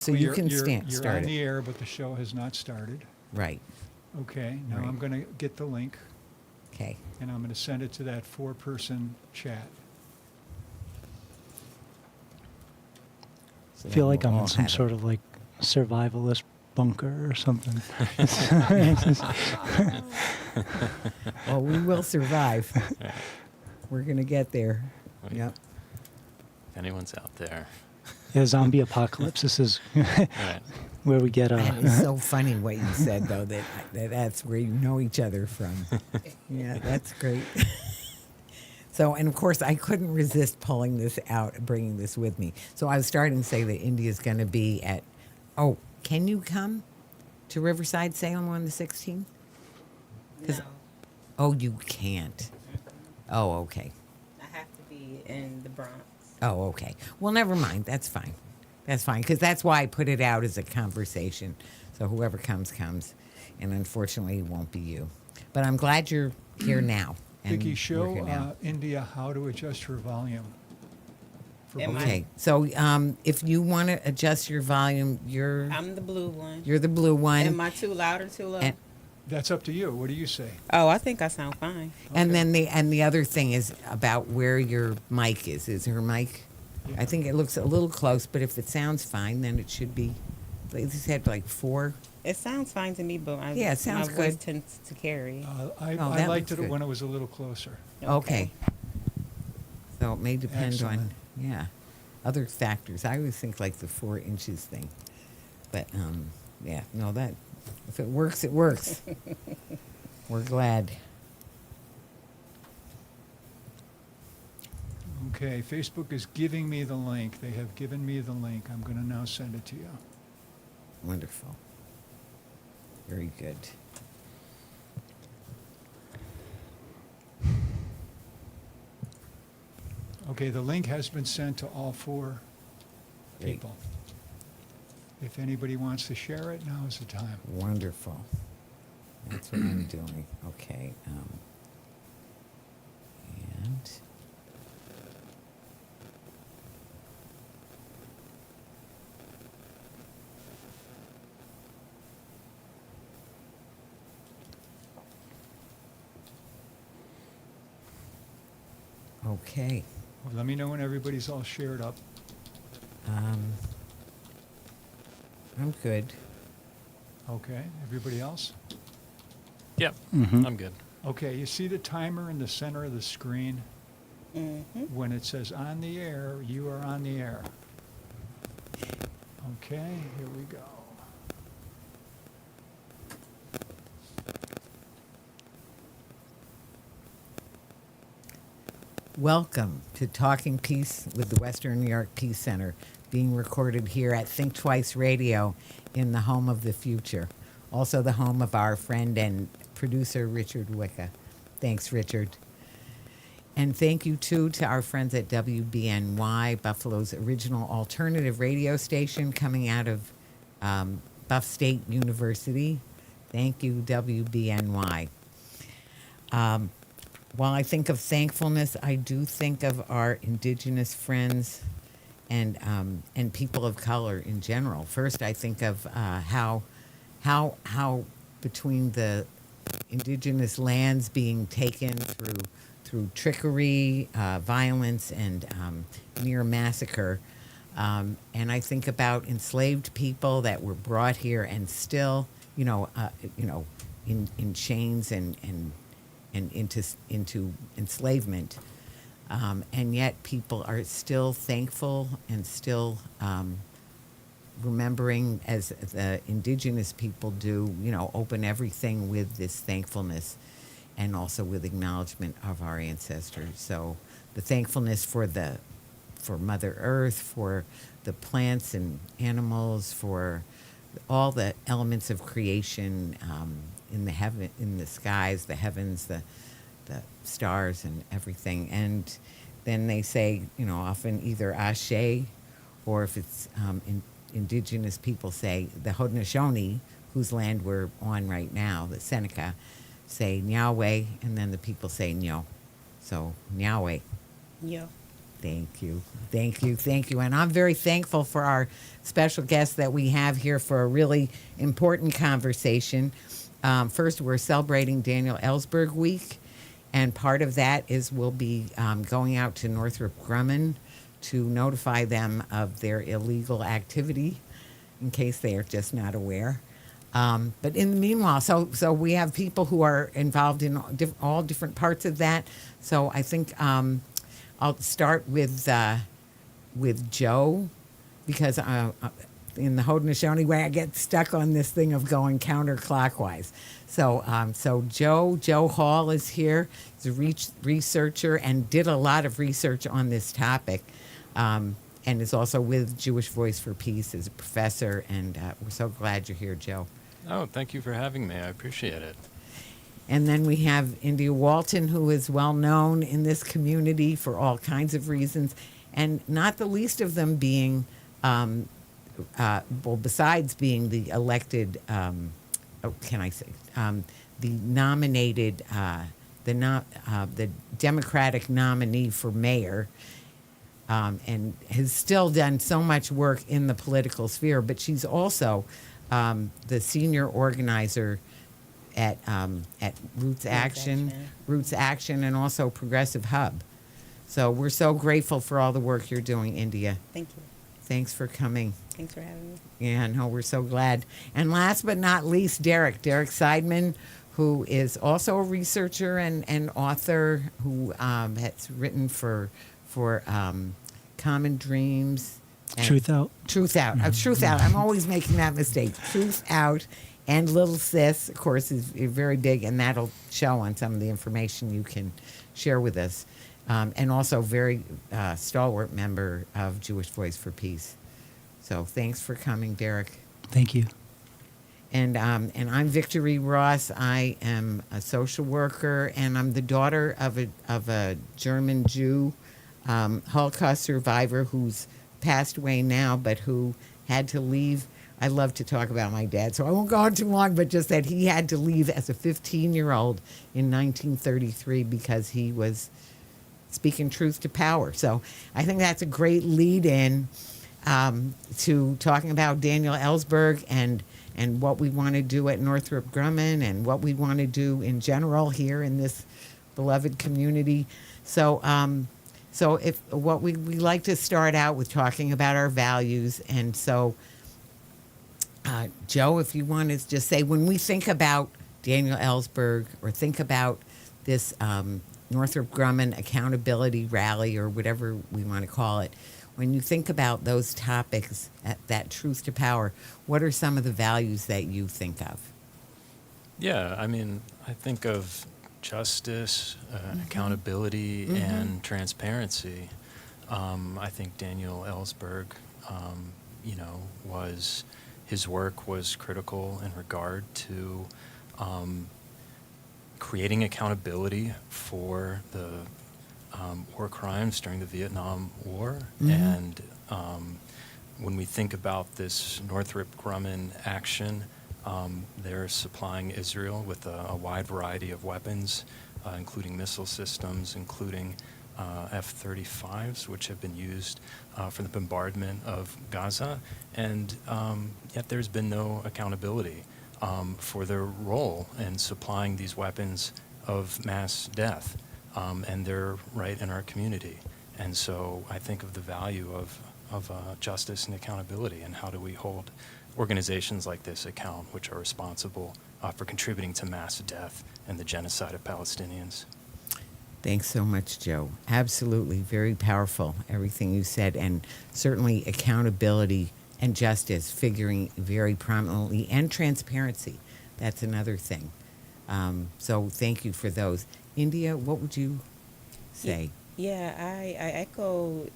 So Well, you can you're start on it. the air, but the show has not started. Right. Okay, now Right. I'm going to get the link, Okay. and I'm going to send it to that four-person chat. So I feel then like we'll I'm all in some have it. sort of like survivalist bunker or something. Well, we will survive. Right. We're going to get there. Right. Yep. If anyone's out there. Yeah, zombie apocalypse. This is Right. where we get And it's so funny what you said, though, that's where you know each other from. Yeah, that's great. So, and of course, I couldn't resist pulling this out and bringing this with me. So I was starting to say that India's going to be at, oh, can you come to Riverside, Salem on the 16th? No, Oh, you can't. Oh, okay. I have to be in the Bronx. Oh, okay. Well, never mind. That's fine. That's fine. Because that's why I put it out as a conversation. So whoever comes, comes. And unfortunately, it won't be you. But I'm glad you're here now. And Vicki, we're show here now. India how to adjust her volume. For Am both. I- Okay. So if you want to adjust your volume, you're I'm the blue one. the blue one. Am I too loud or too low? And- That's up to you. What do you say? Oh, I think I sound fine. And Okay. then the other thing is about where your mic is. Is her mic? Yeah. I think it looks a little close, but if it sounds fine, then it should be. They said like 4. It sounds fine to me, but Yeah, it sounds my voice good. tends to carry. I Oh, that liked looks it good. when it was a little closer. Okay. So it may depend Excellent. on, yeah, other factors. I always think like the 4 inches thing. But, yeah, no, that, if it works, it works. We're glad. Okay, Facebook is giving me the link. They have given me the link. I'm going to now send it to you. Wonderful. Very good. Okay, the link has been sent to all 4 Great. people. If anybody wants to share it, now is the time. Wonderful. That's what I'm doing. Okay. And okay. Well, let me know when everybody's all shared up. I'm good. Okay, everybody else? Yep. Mhm. I'm good. Okay, you see the timer in the center of the screen? Mm-hmm. When it says on the air, you are on the air. Okay, here we go. Welcome to Talking Peace with the Western New York Peace Center, being recorded here at Think Twice Radio in the home of the future. Also the home of our friend and producer, Richard Wicca. Thanks, Richard. And thank you, too, to our friends at WBNY, Buffalo's original alternative radio station coming out of Buff State University. Thank you, WBNY. While I think of thankfulness, I do think of our indigenous friends and people of color in general. First, I think of how between the indigenous lands being taken through trickery, violence, and near massacre, and I think about enslaved people that were brought here and still, in chains and into enslavement, and yet people are still thankful and still remembering, as the indigenous people do, open everything with this thankfulness and also with acknowledgement of our ancestors. So the thankfulness for Mother Earth, for the plants and animals, for all the elements of creation, in the skies, the heavens, the stars and everything. And then they say, often either Ashe, or if it's indigenous people say the Haudenosaunee, whose land we're on right now, the Seneca, say Nyahweh, and then the people say Nyo. So Nyahweh. Yeah. Thank you. Thank you. Thank you. And I'm very thankful for our special guest that we have here for a really important conversation. First, we're celebrating Daniel Ellsberg Week, and part of that is we'll be going out to Northrop Grumman to notify them of their illegal activity in case they are just not aware. But in the meanwhile, so we have people who are involved in all different parts of that. So I think I'll start with Joe, because in the Haudenosaunee way, I get stuck on this thing of going counterclockwise. So Joe Hall is here. He's a researcher and did a lot of research on this topic, and is also with Jewish Voice for Peace as a professor. And we're so glad you're here, Joe. Oh, thank you for having me. I appreciate it. And then we have India Walton, who is well known in this community for all kinds of reasons, and not the least of them being, besides being the elected, the nominated, the Democratic nominee for mayor, and has still done so much work in the political sphere. But she's also the senior organizer at Roots Action, and also Progressive Hub. So we're so grateful for all the work you're doing, India. Thank you. Thanks for coming. Thanks for having me. Yeah, no, we're so glad. And last but not least, Derek Seidman, who is also a researcher and author who has written for Common Dreams. And Truth Out. Truth Out. Truth Out. I'm always making that mistake. Truth Out. And Little Sis, of course, is very big, and that'll show on some of the information you can share with us. And also very stalwart member of Jewish Voice for Peace. So thanks for coming, Derek. Thank you. And I'm Victory Ross. I am a social worker, and I'm the daughter of a German Jew Holocaust survivor who's passed away now, but who had to leave. I love to talk about my dad, so I won't go on too long, but just that he had to leave as a 15-year-old in 1933 because he was speaking truth to power. So I think that's a great lead-in to talking about Daniel Ellsberg and what we want to do at Northrop Grumman and what we want to do in general here in this beloved community. So if what we like to start out with talking about our values, and so Joe, if you want to just say, when we think about Daniel Ellsberg or think about this Northrop Grumman accountability rally or whatever we want to call it, when you think about those topics, that truth to power, what are some of the values that you think of? Yeah, I mean, I think of justice, accountability, and transparency. I think Daniel Ellsberg, his work was critical in regard to creating accountability for the war crimes during the Vietnam War. And when we think about this Northrop Grumman action, they're supplying Israel with a wide variety of weapons, including missile systems, including F-35s, which have been used for the bombardment of Gaza, and yet there's been no accountability for their role in supplying these weapons of mass death, and they're right in our community. And so I think of the value of justice and accountability, and how do we hold organizations like this account, which are responsible for contributing to mass death and the genocide of Palestinians. Thanks so much, Joe. Absolutely. Very powerful, everything you said. And certainly accountability and justice figuring very prominently, and transparency. That's another thing. So thank you for those. India, what would you say? Yeah, I echo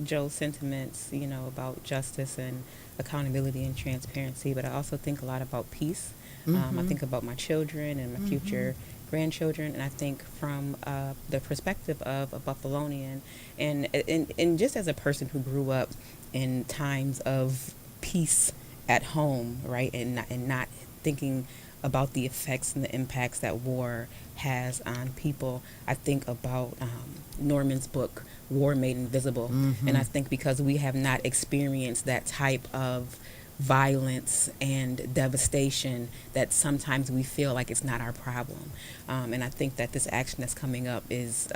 Joe's sentiments, about justice and accountability and transparency, but I also think a lot about peace. I think about my children and my future grandchildren, and I think from the perspective of a Buffalonian, and just as a person who grew up in times of peace at home, right, and not thinking about the effects and the impacts that war has on people, I think about Norman's book, War Made Invisible. And I think because we have not experienced that type of violence and devastation, that sometimes we feel like it's not our problem. And I think that this action that's coming up is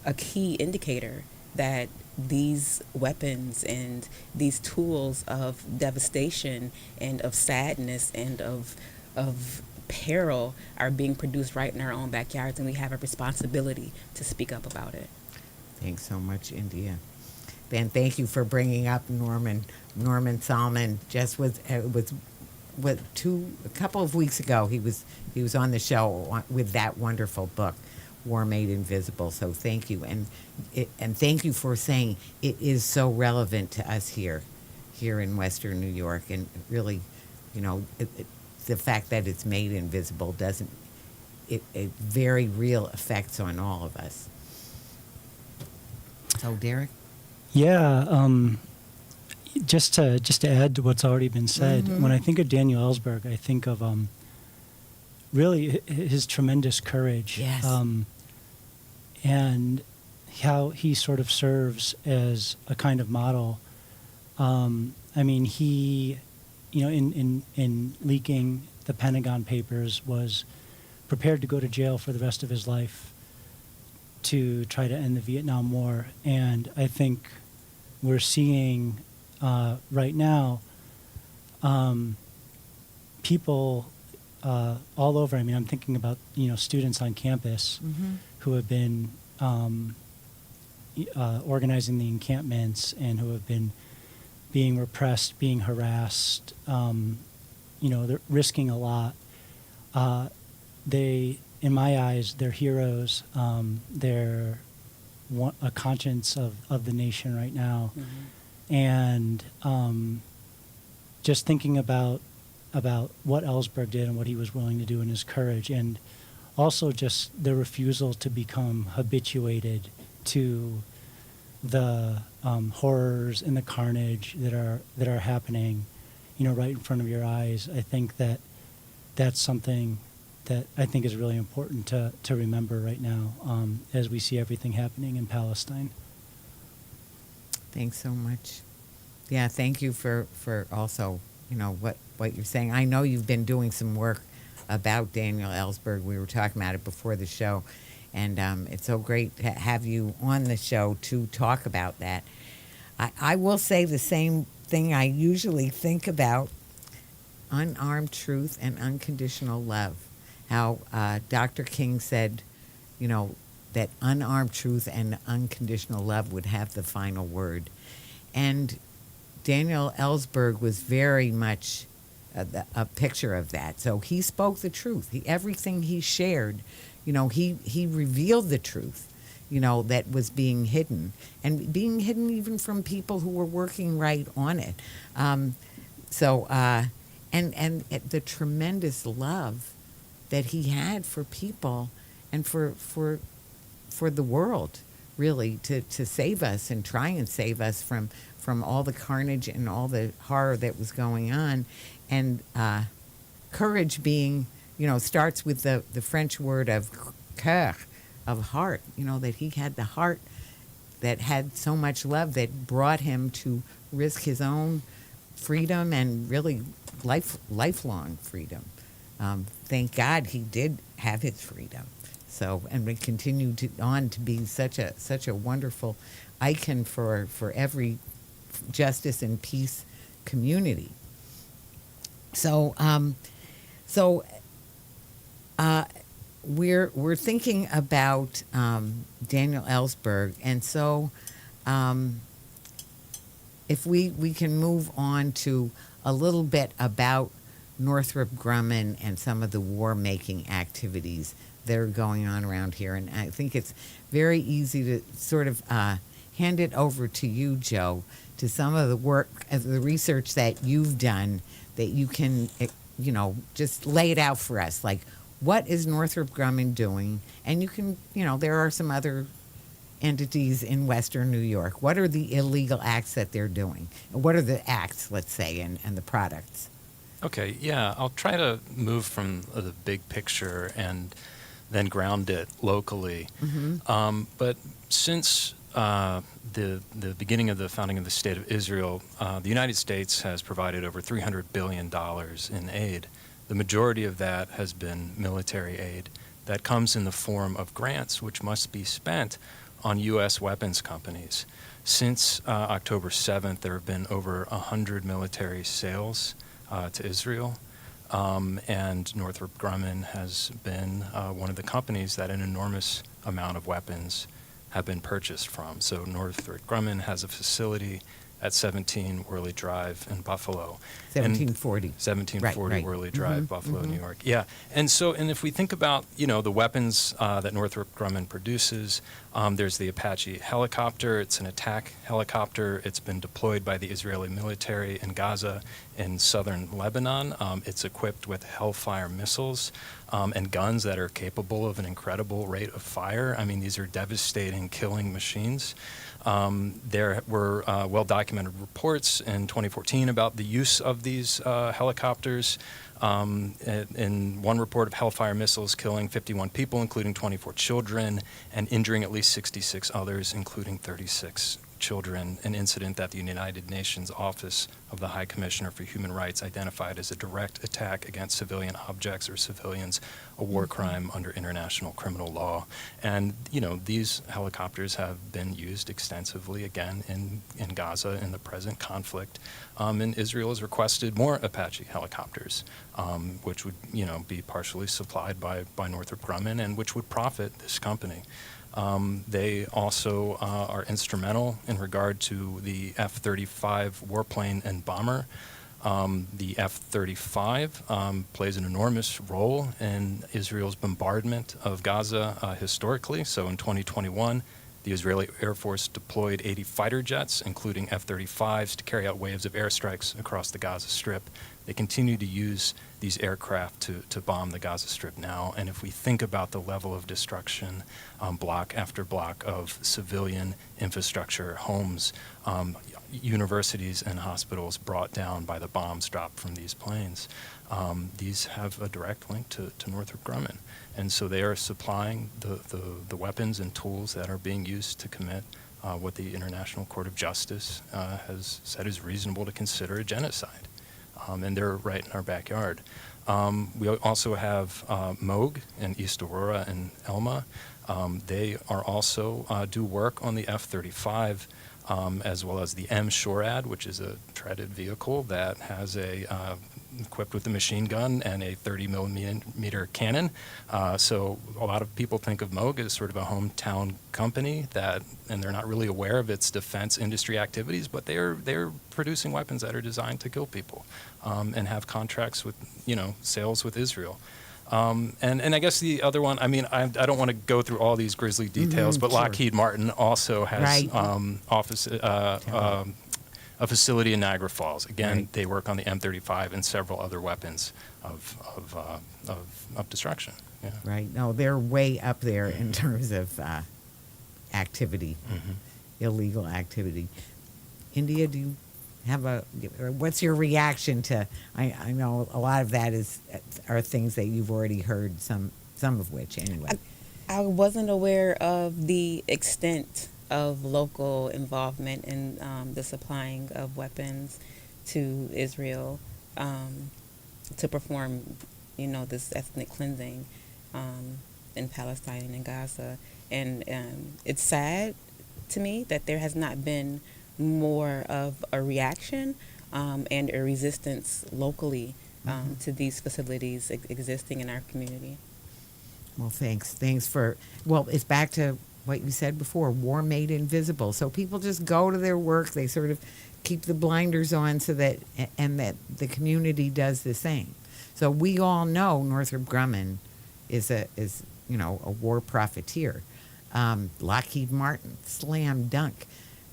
a key indicator that these weapons and these tools of devastation and of sadness and of peril are being produced right in our own backyards, and we have a responsibility to speak up about it. Thanks so much, India. Ben, thank you for bringing up Norman. Norman Salmon just was a couple of weeks ago. He was on the show with that wonderful book, War Made Invisible. So thank you, and thank you for saying it is so relevant to us here in Western New York, and really, the fact that it's made invisible doesn't it very real effects on all of us. So Derek. Yeah, just to add to what's already been said, when I think of Daniel Ellsberg, I think of really his tremendous courage, Yes. and how he sort of serves as a kind of model. I mean, he, in leaking the Pentagon Papers, was prepared to go to jail for the rest of his life to try to end the Vietnam War. And I think we're seeing right now people all over. I mean, I'm thinking about, students on campus who have been organizing the encampments and who have been being repressed, being harassed. They're risking a lot. In my eyes, they're heroes. They're a conscience of the nation right now. And just thinking about what Ellsberg did and what he was willing to do in his courage, and also just the refusal to become habituated to the horrors and the carnage that are happening, right in front of your eyes. I think that's something that I think is really important to remember right now as we see everything happening in Palestine. Thanks so much. Yeah, thank you for also, what you're saying. I know you've been doing some work about Daniel Ellsberg. We were talking about it before the show, and it's so great to have you on the show to talk about that. I will say the same thing I usually think about: unarmed truth and unconditional love. How Dr. King said, that unarmed truth and unconditional love would have the final word. And Daniel Ellsberg was very much a picture of that. So he spoke the truth. Everything he shared, he revealed the truth, that was being hidden, and being hidden even from people who were working right on it. And the tremendous love that he had for people and for the world, really, to save us and try and save us from all the carnage and all the horror that was going on. And courage being, starts with the French word of cœur, of heart, that he had the heart that had so much love that brought him to risk his own freedom and really lifelong freedom. Thank God he did have his freedom. So, and we continue on to be such a wonderful icon for every justice and peace community. So, we're thinking about Daniel Ellsberg, and so if we can move on to a little bit about Northrop Grumman and some of the war-making activities that are going on around here. And I think it's very easy to sort of hand it over to you, Joe, to some of the work, the research that you've done, that you can, just lay it out for us. Like, what is Northrop Grumman doing? And you can, there are some other entities in Western New York. What are the illegal acts that they're doing? What are the acts, let's say, and the products? Okay, yeah, I'll try to move from the big picture and then ground it locally. But since the beginning of the founding of the State of Israel, the United States has provided over $300 billion in aid. The majority of that has been military aid that comes in the form of grants, which must be spent on U.S. weapons companies. Since October 7th, there have been over 100 military sales to Israel. And Northrop Grumman has been one of the companies that an enormous amount of weapons have been purchased from. So Northrop Grumman has a facility at 17 Worley Drive in Buffalo. 1740. 1740 Right. Worley Drive, Buffalo, New York. Yeah, and if we think about, the weapons that Northrop Grumman produces, there's the Apache helicopter. It's an attack helicopter. It's been deployed by the Israeli military in Gaza in southern Lebanon. It's equipped with Hellfire missiles and guns that are capable of an incredible rate of fire. I mean, these are devastating, killing machines. There were well-documented reports in 2014 about the use of these helicopters. In one report of Hellfire missiles killing 51 people, including 24 children, and injuring at least 66 others, including 36 children, an incident that the United Nations Office of the High Commissioner for Human Rights identified as a direct attack against civilian objects or civilians, a war crime under international criminal law. And, these helicopters have been used extensively, again, in Gaza in the present conflict. And Israel has requested more Apache helicopters, which would, be partially supplied by Northrop Grumman and which would profit this company. They also are instrumental in regard to the F-35 warplane and bomber. The F-35 plays an enormous role in Israel's bombardment of Gaza historically. So in 2021, the Israeli Air Force deployed 80 fighter jets, including F-35s, to carry out waves of airstrikes across the Gaza Strip. They continue to use these aircraft to bomb the Gaza Strip now. And if we think about the level of destruction, block after block of civilian infrastructure, homes, universities and hospitals brought down by the bombs dropped from these planes, these have a direct link to Northrop Grumman. And so they are supplying the weapons and tools that are being used to commit what the International Court of Justice has said is reasonable to consider a genocide. And they're right in our backyard. We also have Moog in East Aurora and Elma. They are also do work on the F-35, as well as the M-SHORAD, which is a treaded vehicle that has equipped with a machine gun and a 30 millimeter cannon. So a lot of people think of Moog as sort of a hometown company and they're not really aware of its defense industry activities, but they're producing weapons that are designed to kill people, and have contracts with, sales with Israel. And I guess the other one, I don't want to go through all these grisly details, but sure. Lockheed Martin also has Right. a facility in Niagara Falls. Again, Right. they work on the M35 and several other weapons of destruction. Yeah. Right. No, they're way up there in terms of activity, illegal activity. India, do you have what's your reaction to, I know a lot of that are things that you've already heard, some of which anyway. I wasn't aware of the extent of local involvement in the supplying of weapons to Israel to perform, this ethnic cleansing in Palestine and in Gaza. And it's sad to me that there has not been more of a reaction and a resistance locally to these facilities existing in our community. Well, thanks. It's back to what you said before, war made invisible. So people just go to their work, they sort of keep the blinders on that the community does the same. So we all know Northrop Grumman is a war profiteer. Lockheed Martin, slam dunk.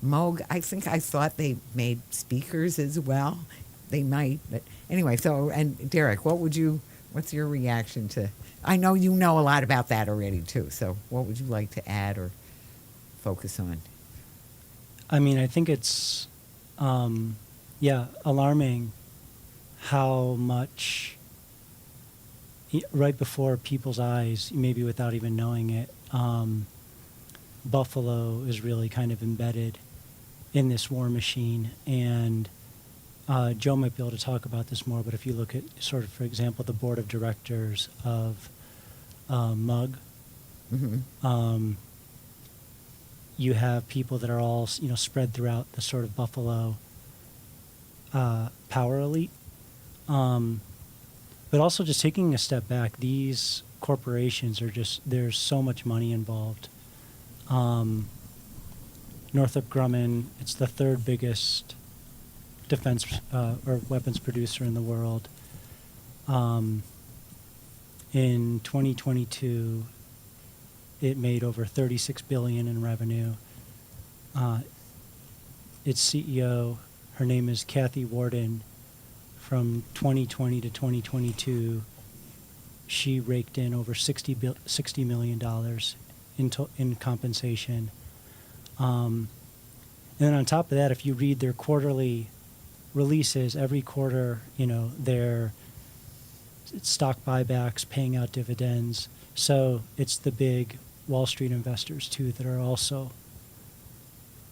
Moog, I thought they made speakers as well. They might, but anyway, and Derek, what's your reaction to, I know you know a lot about that already too, so what would you like to add or focus on? I think it's, alarming how much, right before people's eyes, maybe without even knowing it, Buffalo is really kind of embedded in this war machine. And Joe might be able to talk about this more, but if you look at sort of, for example, the board of directors of MUG, you have people that are all, spread throughout the sort of Buffalo power elite. But also just taking a step back, these corporations are there's so much money involved. Northrop Grumman, it's the third biggest defense or weapons producer in the world. In 2022, it made over $36 billion in revenue. Its CEO, her name is Kathy Warden. From 2020 to 2022, she raked in over $60 million in compensation. And then on top of that, if you read their quarterly releases, every quarter, their stock buybacks, paying out dividends. So it's the big Wall Street investors, too, that are also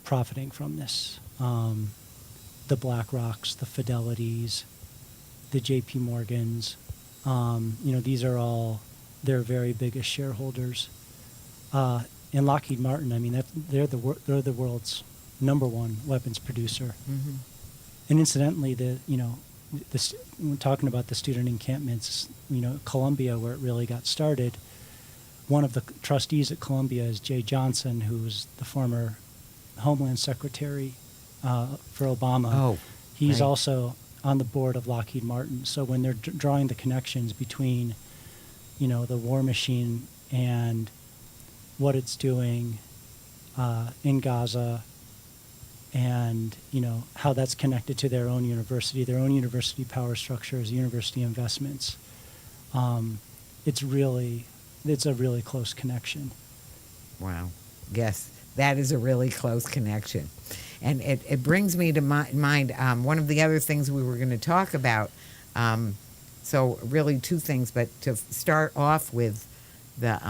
profiting from this. The BlackRocks, the Fidelities, the JP Morgans, these are all their very biggest shareholders. And Lockheed Martin, they're the world's number one weapons producer. Mm-hmm. And incidentally, when talking about the student encampments, Columbia, where it really got started, one of the trustees at Columbia is Jay Johnson, who was the former Homeland Secretary for Obama. Oh, he's right. also on the board of Lockheed Martin. So when they're drawing the connections between, the war machine and what it's doing in Gaza, and how that's connected to their own university power structures, university investments, it's a really close connection. Wow. Yes, that is a really close connection. And it brings me to mind one of the other things we were going to talk about. So really two things, but to start off with the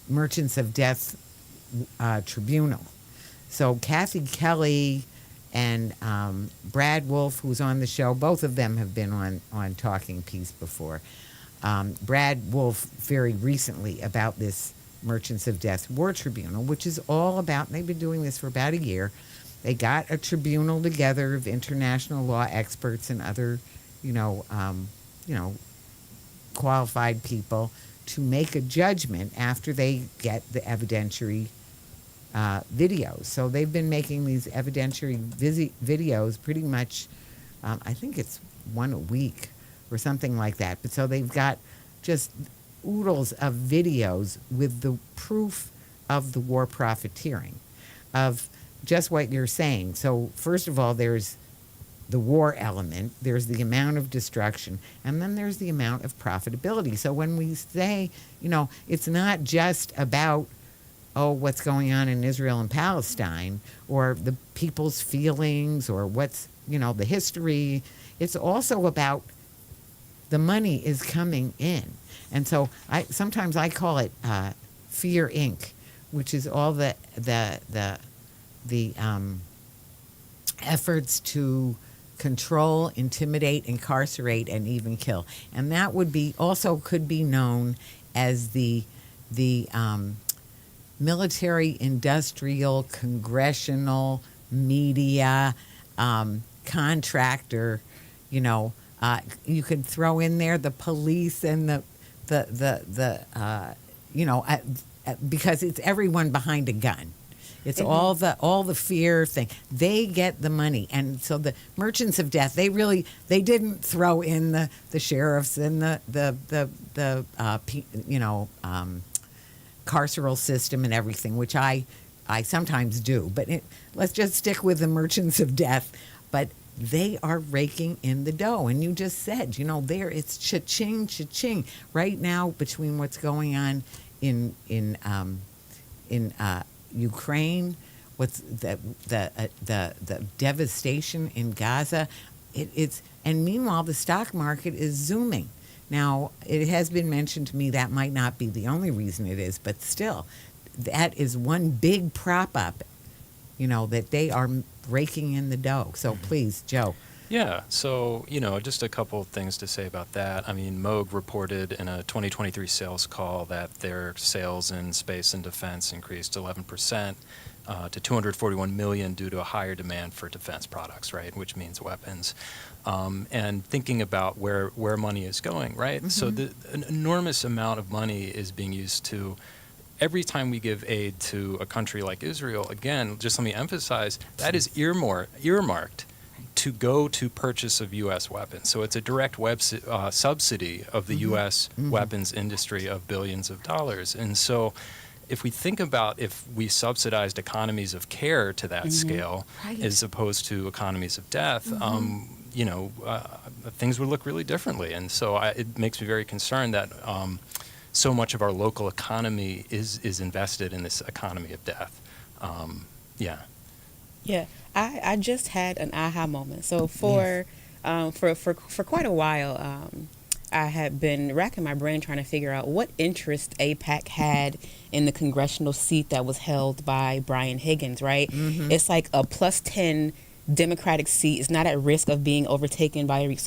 Merchants of Death Tribunal. So Kathy Kelly and Brad Wolf, who's on the show, both of them have been on Talking Peace before. Brad Wolf very recently about this Merchants of Death War Tribunal, which is all about, they've been doing this for about a year. They got a tribunal together of international law experts and other, qualified people to make a judgment after they get the evidentiary videos. So they've been making these evidentiary videos pretty much, I think it's one a week or something like that. But so they've got just oodles of videos with the proof of the war profiteering, of just what you're saying. So first of all, there's the war element, there's the amount of destruction, and then there's the amount of profitability. So when we say, it's not just about, what's going on in Israel and Palestine, or the people's feelings, or what's, the history. It's also about the money is coming in. And so sometimes I call it Fear Inc., which is all the efforts to control, intimidate, incarcerate, and even kill. And that would be also could be known as the military, industrial, congressional, media, contractor. You could throw in there the police and because it's everyone behind a gun. It's all the fear thing. They get the money, and so the Merchants of Death. They didn't throw in the sheriffs and the carceral system and everything, which I sometimes do. But let's just stick with the Merchants of Death. But they are raking in the dough, and you just said, there it's cha-ching, cha-ching right now between what's going on in Ukraine, what's the devastation in Gaza, It's and meanwhile the stock market is zooming. Now it has been mentioned to me that might not be the only reason it is, but still, that is one big prop up. That they are raking in the dough. So please, Joe. Yeah, so, just a couple of things to say about that. I mean, Moog reported in a 2023 sales call that their sales in space and defense increased 11% to $241 million due to a higher demand for defense products, right, which means weapons. And thinking about where money is going, right? Mm-hmm. So an enormous amount of money is being used to, every time we give aid to a country like Israel, again, just let me emphasize, that is earmarked to go to purchase of U.S. weapons. So it's a direct subsidy of the U.S. weapons industry of billions of dollars. And so if we think about if we subsidized economies of care to that scale, right, as opposed to economies of death, things would look really differently. And so it makes me very concerned that so much of our local economy is invested in this economy of death. Yeah, I just had an aha moment. So for quite a while, I had been racking my brain trying to figure out what interest AIPAC had in the congressional seat that was held by Brian Higgins, right? Mm-hmm. It's like a plus 10 Democratic seat. It's not at risk of being overtaken by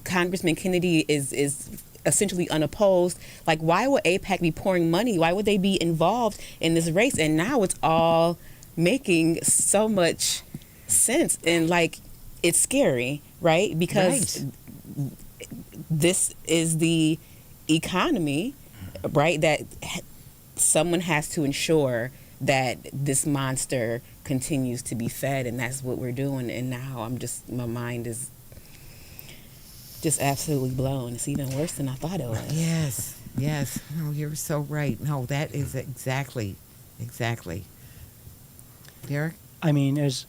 Congressman Kennedy is essentially unopposed. Like, why would AIPAC be pouring money? Why would they be involved in this race? And now it's all making so much sense, and it's scary, right? Because this is the economy, right, that someone has to ensure that this monster continues to be fed, and that's what we're doing. And now my mind is just absolutely blown. It's even worse than I thought it was. Yes. No, you're so right. No, that is exactly. Derek? I mean, as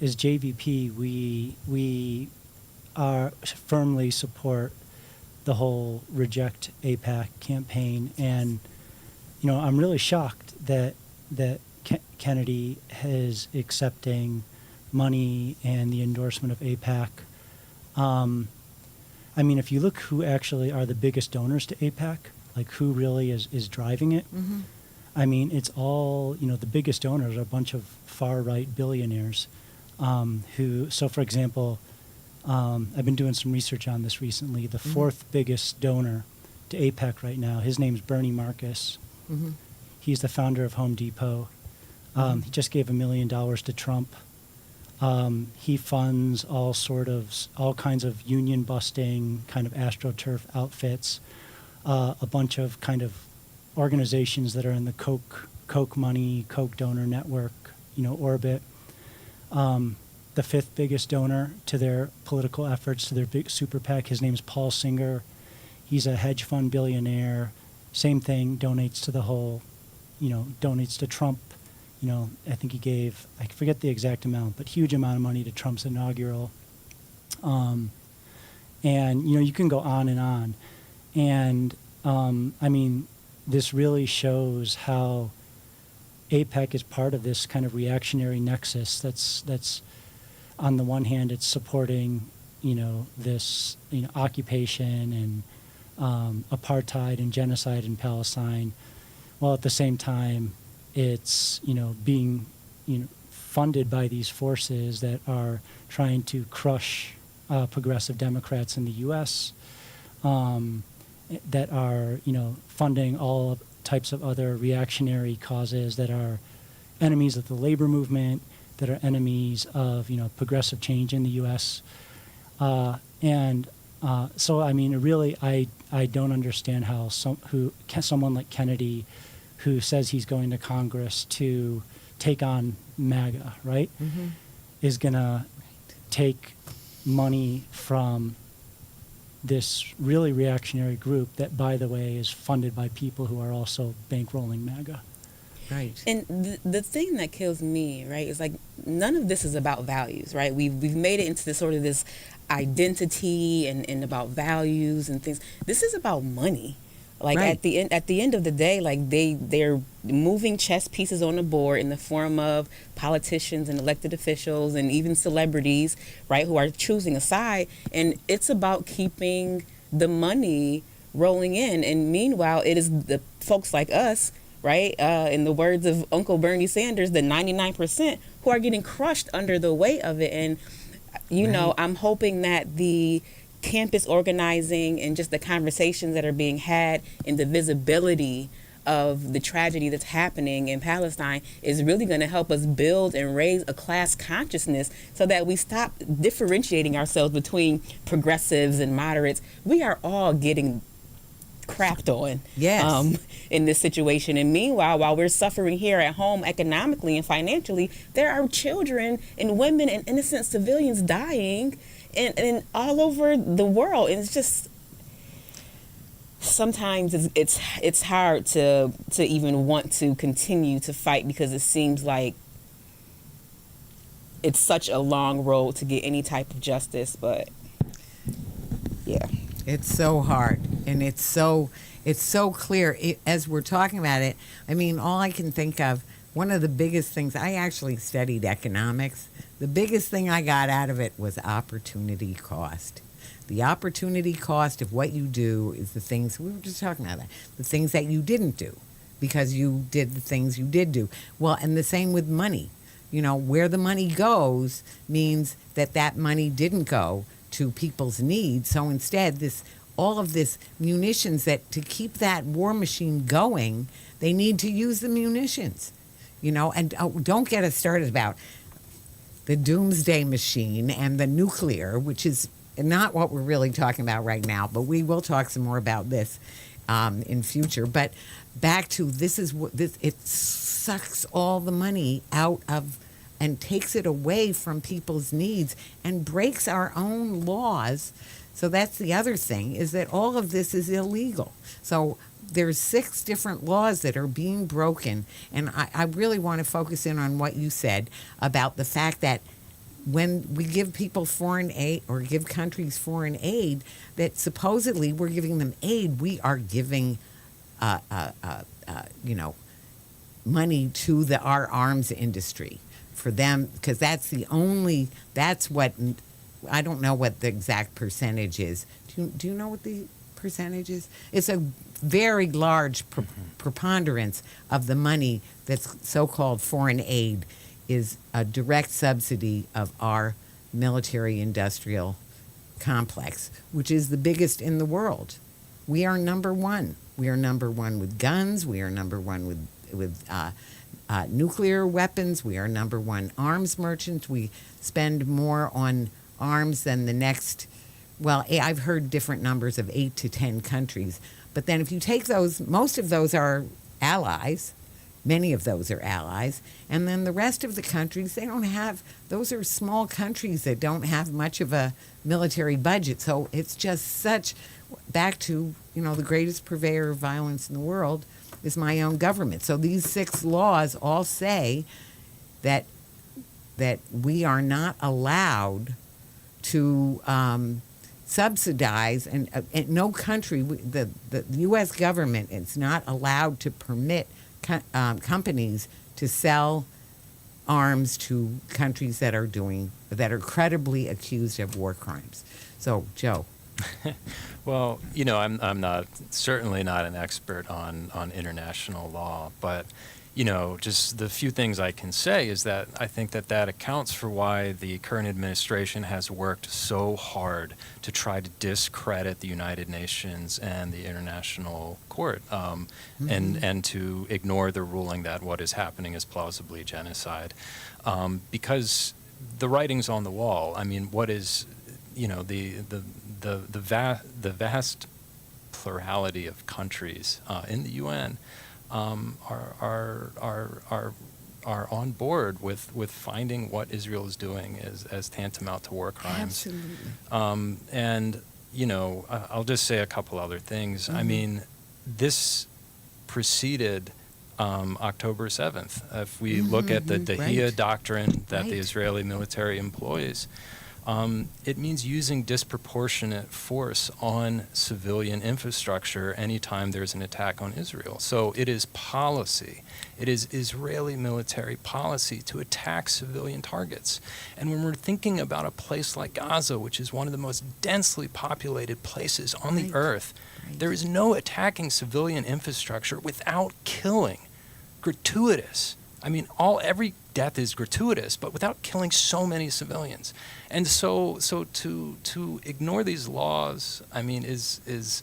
JVP, we are firmly support the whole Reject AIPAC campaign, and I'm really shocked that Kennedy is accepting money and the endorsement of AIPAC. I mean, if you look who actually are the biggest donors to AIPAC, like who really is driving it, mm-hmm. I mean, it's all, the biggest donors are a bunch of far-right billionaires so for example, I've been doing some research on this recently. The fourth biggest donor to AIPAC right now, his name's Bernie Marcus. Mm-hmm. He's the founder of Home Depot. He just gave $1 million to Trump. He funds all kinds of union busting, kind of AstroTurf outfits, a bunch of kind of organizations that are in the Coke money, Coke donor network, orbit. The fifth biggest donor to their political efforts, to their big super PAC, his name's Paul Singer. He's a hedge fund billionaire. Same thing, donates to the whole, donates to Trump. I think he gave, I forget the exact amount, but huge amount of money to Trump's inaugural. And, you can go on and on. And, I mean, this really shows how AIPAC is part of this kind of reactionary nexus that's on the one hand, it's supporting, this, occupation and apartheid and genocide in Palestine, while at the same time, it's, being, funded by these forces that are trying to crush progressive Democrats in the U.S., that are, funding all types of other reactionary causes that are enemies of the labor movement, that are enemies of, progressive change in the U.S. So, I mean, really, I don't understand how someone like Kennedy, who says he's going to Congress to take on MAGA, right, mm-hmm. is going to take money from this really reactionary group that, by the way, is funded by people who are also bankrolling MAGA. Right. And the thing that kills me, right, is none of this is about values, right? We've made it into this identity and about values and things. This is about money. Like Right. at the end of the day, like they're moving chess pieces on the board in the form of politicians and elected officials and even celebrities, right, who are choosing a side, and it's about keeping the money rolling in. And meanwhile, it is the folks like us, right, in the words of Uncle Bernie Sanders, the 99% who are getting crushed under the weight of it. And you know, I'm hoping that the campus organizing and just the conversations that are being had and the visibility of the tragedy that's happening in Palestine is really going to help us build and raise a class consciousness so that we stop differentiating ourselves between progressives and moderates. We are all getting crapped on, Yes. in this situation. And meanwhile, while we're suffering here at home economically and financially, there are children and women and innocent civilians dying and all over the world. And it's just sometimes it's hard to even want to continue to fight, because it seems like it's such a long road to get any type of justice. But yeah. It's so hard, and it's so clear as we're talking about it. I mean, all I can think of, one of the biggest things, I actually studied economics. The biggest thing I got out of it was opportunity cost. The opportunity cost of what you do is the things, we were just talking about that, the things that you didn't do because you did the things you did do. Well, and the same with money. You know, where the money goes means that money didn't go to people's needs. So instead, all of this munitions, that to keep that war machine going, they need to use the munitions. You know, and don't get us started about the doomsday machine and the nuclear, which is not what we're really talking about right now, but we will talk some more about this in future. But back to it sucks all the money out of and takes it away from people's needs and breaks our own laws. So that's the other thing, is that all of this is illegal. So there's 6 different laws that are being broken. And I really want to focus in on what you said about the fact that when we give people foreign aid or give countries foreign aid, that supposedly we're giving them aid, we are giving, money to our arms industry for them, because that's what, I don't know what the exact percentage is. Do you know what the percentage is? It's a very large preponderance of the money that's so-called foreign aid is a direct subsidy of our military-industrial complex, which is the biggest in the world. We are number one. We are number one with guns. We are number one with nuclear weapons. We are number one arms merchants. We spend more on arms than the next, well, I've heard different numbers of 8 to 10 countries. But then if you take those, most of those are allies. Many of those are allies. And then the rest of the countries, those are small countries that don't have much of a military budget. So it's just back to, the greatest purveyor of violence in the world is my own government. So these 6 laws all say that we are not allowed to subsidize, and no country, the U.S. government is not allowed to permit companies to sell arms to countries that are credibly accused of war crimes. So, Joe. Well, I'm certainly not an expert on international law, but just the few things I can say is that I think that accounts for why the current administration has worked so hard to try to discredit the United Nations and the International Court, and to ignore the ruling that what is happening is plausibly genocide, because the writing's on the wall. I mean, what is the vast plurality of countries in the UN are on board with finding what Israel is doing as tantamount to war crimes. Absolutely. And I'll just say a couple other things. I mean, this preceded October 7th. If we look at the Dahia doctrine that the Israeli military employs, It means using disproportionate force on civilian infrastructure anytime there's an attack on Israel. So it is policy. It is Israeli military policy to attack civilian targets. And when we're thinking about a place like Gaza, which is one of the most densely populated places on the earth, there is no attacking civilian infrastructure without killing. Gratuitous. I mean, every death is gratuitous, but without killing so many civilians. And so to ignore these laws, I mean, is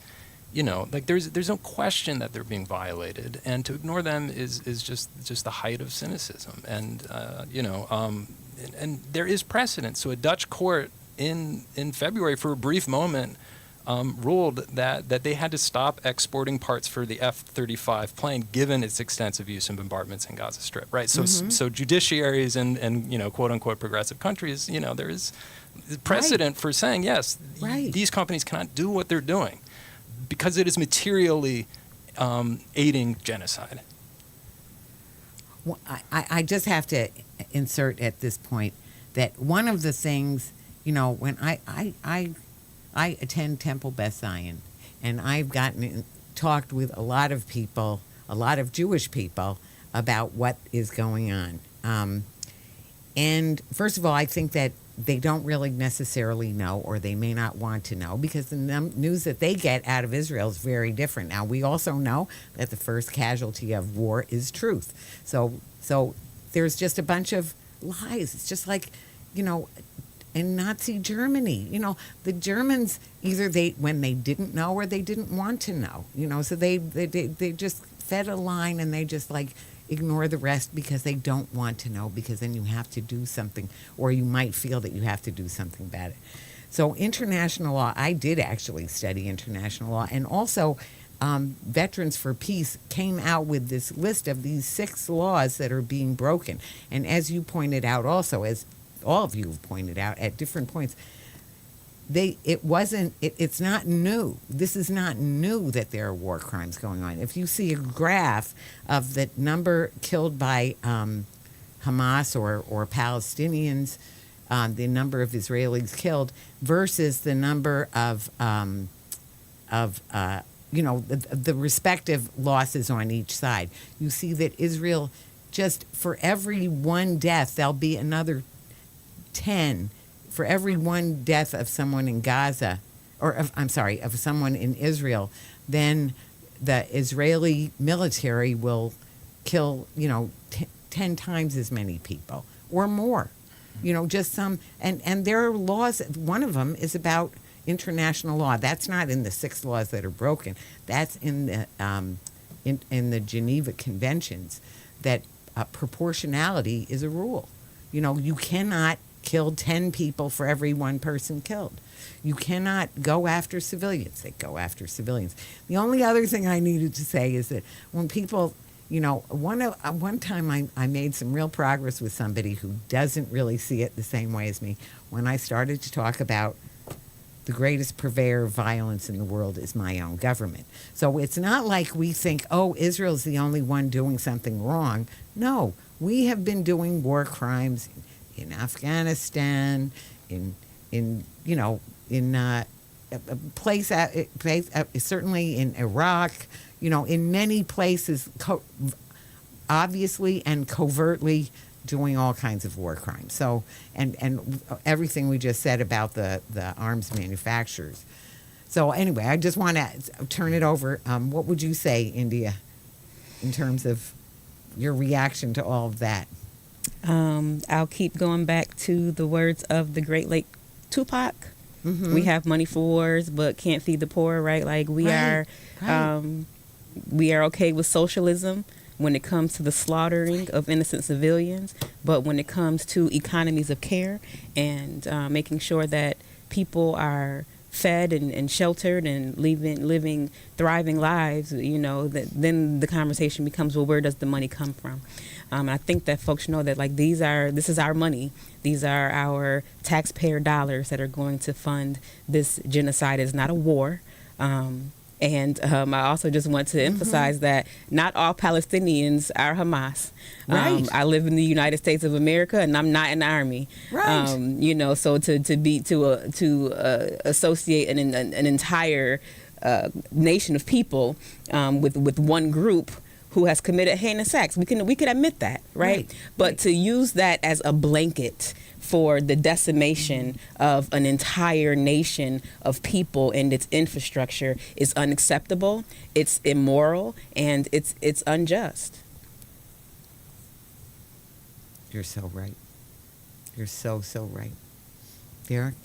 like there's no question that they're being violated, and to ignore them is just the height of cynicism. And and there is precedent. So a Dutch court in February, for a brief moment, ruled that they had to stop exporting parts for the F-35 plane, given its extensive use in bombardments in Gaza Strip, right? So so judiciaries and quote unquote progressive countries, there is precedent for saying yes, these companies cannot do what they're doing because it is materially aiding genocide. Well, I just have to insert at this point that one of the things, when I attend Temple Beth Zion, and I've talked with a lot of people, a lot of Jewish people, about what is going on. And first of all, I think that they don't really necessarily know, or they may not want to know, because the news that they get out of Israel is very different. Now, we also know that the first casualty of war is truth. So there's just a bunch of lies. It's just like, in Nazi Germany, the Germans, either when they didn't know or they didn't want to know, so they just fed a line, and they just ignore the rest because they don't want to know, because then you have to do something, or you might feel that you have to do something about it. So international law, I did actually study international law, and also Veterans for Peace came out with this list of these 6 laws that are being broken. And as you pointed out also, as all of you have pointed out at different points, it's not new. This is not new that there are war crimes going on. If you see a graph of the number killed by Hamas or Palestinians, the number of Israelis killed versus the number of the respective losses on each side, you see that Israel, just for every one death, there'll be another 10. For every one death of someone in Gaza, of someone in Israel, then the Israeli military will kill, 10 times as many people or more. Just some, and there are laws. One of them is about international law. That's not in the 6 laws that are broken. That's in the in the Geneva Conventions, that proportionality is a rule. You cannot kill 10 people for every one person killed. You cannot go after civilians. They go after civilians. The only other thing I needed to say is that when people, one time I made some real progress with somebody who doesn't really see it the same way as me, when I started to talk about the greatest purveyor of violence in the world is my own government. So it's not like we think, Israel's the only one doing something wrong. No, we have been doing war crimes in Afghanistan, certainly in Iraq, in many places, obviously and covertly doing all kinds of war crimes. So, and everything we just said about the arms manufacturers. So anyway, I just want to turn it over. What would you say, India, in terms of your reaction to all of that? I'll keep going back to the words of the Great Lake Tupac. Mm-hmm. We have money for wars, but can't feed the poor, right? Like we are okay with socialism when it comes to the slaughtering of innocent civilians, but when it comes to economies of care and making sure that people are fed and sheltered and living thriving lives, then the conversation becomes, well, where does the money come from? I think that folks know that this is our money. These are our taxpayer dollars that are going to fund this genocide. It's not a war. And I also just want to emphasize that not all Palestinians are Hamas. Right. I live in the United States of America, and I'm not in the army. Right. So to associate an entire nation of people with one group who has committed heinous acts, we can admit that, right? But to use that as a blanket for the decimation of an entire nation of people and its infrastructure is unacceptable. It's immoral, and it's unjust. You're so right. You're so right. Derek?